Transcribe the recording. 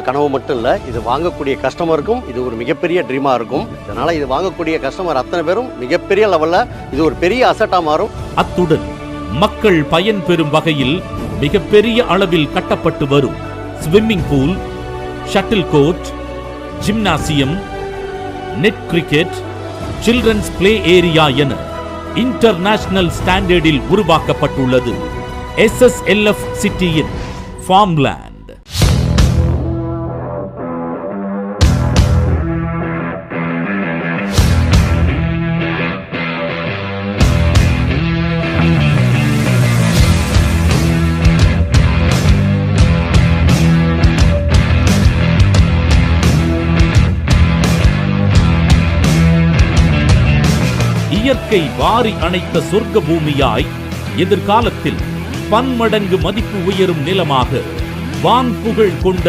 கனவு மட்டும் இல்லை, இது வாங்கக்கூடிய கஸ்டமருக்கும் இது ஒரு மிகப்பெரிய ட்ரீமாக இருக்கும். இதனால் இது வாங்கக்கூடிய கஸ்டமர் அத்தனை பேரும் மிகப்பெரிய லெவலில் இது ஒரு பெரிய அசட்டாக மாறும். அத்துடன் மக்கள் பயன்பெறும் வகையில் மிகப்பெரிய அளவில் கட்டப்பட்டு வரும் swimming pool, shuttle court, gymnasium, net cricket, children's play area என இன்டர்நேஷனல் ஸ்டாண்டர்டில் உருவாக்கப்பட்டுள்ளது SSLF சிட்டியின் ஃபார்ம்லேண்ட். இயற்கை வாரி அணைத்த சொர்க்க பூமியாய் எதிர்காலத்தில் பன்மடங்கு மதிப்பு உயரும் நிலமாக வான் புகழ் கொண்ட